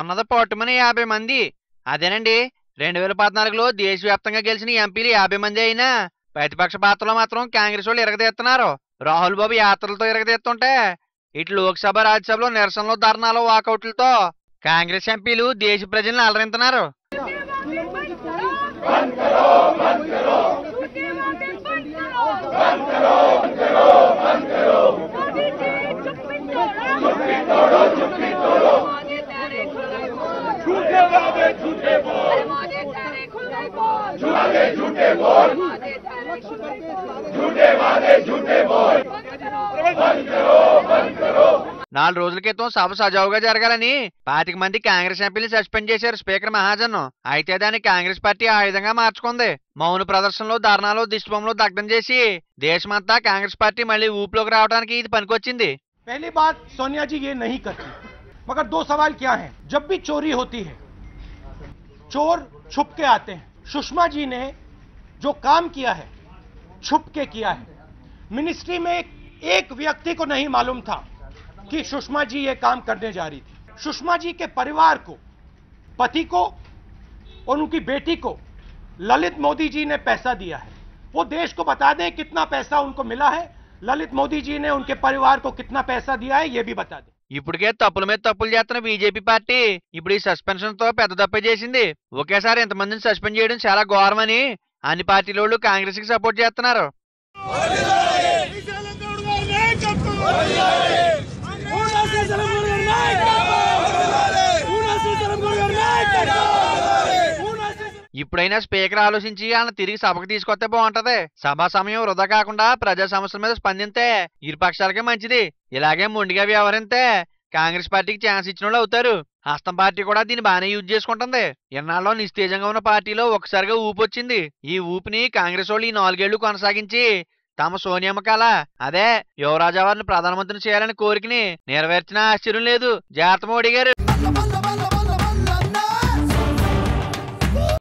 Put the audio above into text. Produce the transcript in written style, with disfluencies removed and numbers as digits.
ఉన్నది పట్టుమని 50 మంది. అదేనండి 2014లో దేశవ్యాప్తంగా గెలిచిన ఎంపీలు 50 మంది అయినా ప్రతిపక్ష పాత్రలో మాత్రం కాంగ్రెస్ వాళ్ళు ఇరగదీస్తున్నారు. రాహుల్ బాబు యాత్రలతో ఇరగదీస్తుంటే ఇటు లోక్సభ రాజ్యసభలో నిరసనలు ధర్నాలు వాకౌట్లతో కాంగ్రెస్ ఎంపీలు దేశ ప్రజలను అలరింతున్నారు. నాలుగు రోజుల క్రితం సభ సజావుగా జరగాలని 25 మంది కాంగ్రెస్ ఎంపీలు సస్పెండ్ చేశారు స్పీకర్ మహాజన్. అయితే దాన్ని కాంగ్రెస్ పార్టీ ఆయుధంగా మార్చుకుంది. మౌన ప్రదర్శనలో ధర్నాలు దిష్టిబొమ్మలు దగ్ధం చేసి దేశమంతా కాంగ్రెస్ పార్టీ మళ్ళీ ఊపులోకి రావడానికి ఇది పనికొచ్చింది. पहली बात सोनिया जी ये नहीं करती, मगर दो सवाल क्या है? जब भी चोरी होती है चोर छुप के आते हैं. सुषमा जी ने जो काम किया है छुप के किया है. मिनिस्ट्री में एक व्यक्ति को नहीं मालूम था कि सुषमा जी ये काम करने जा रही थी. सुषमा जी के परिवार को, पति को और उनकी बेटी को ललित मोदी जी ने पैसा दिया है. वो देश को बता दें कितना पैसा उनको मिला है, ललित मोदी जी ने उनके परिवार को कितना पैसा दिया है ये भी बता दें. ఇప్పటికే తప్పుల మీద తప్పులు చేస్తున్న బీజేపీ పార్టీ ఇప్పుడు ఈ సస్పెన్షన్ తో పెద్ద తప్పే చేసింది. ఒకేసారి ఇంతమందిని సస్పెండ్ చేయడం చాలా ఘోరమని అన్ని పార్టీలోళ్ళు కాంగ్రెస్ కి సపోర్ట్ చేస్తున్నారు. ఇప్పుడైనా స్పీకర్ ఆలోచించి ఆయన తిరిగి సభకు తీసుకొస్తే బాగుంటది. సభా సమయం వృధా కాకుండా ప్రజా సమస్యల మీద స్పందిస్తే ఇరు పక్షాలకే మంచిది. ఇలాగే మొండిగా వ్యవహరిస్తే కాంగ్రెస్ పార్టీకి ఛాన్స్ ఇచ్చిన వాళ్ళు అవుతారు. హస్తం పార్టీ కూడా దీన్ని బాగానే యూజ్ చేసుకుంటుంది. ఇన్నాళ్ళలో నిస్తేజంగా ఉన్న పార్టీలో ఒక్కసారిగా ఊపు వచ్చింది. ఈ ఊపిని కాంగ్రెస్ వాళ్ళు ఈ 4 ఏళ్లు కొనసాగించి తమ సోనియమ్మ కళ అదే యువరాజు వారిని ప్రధానమంత్రిని చేయాలని కోరికని నెరవేర్చిన ఆశ్చర్యం లేదు. జాగ్రత్త మోడీ గారు.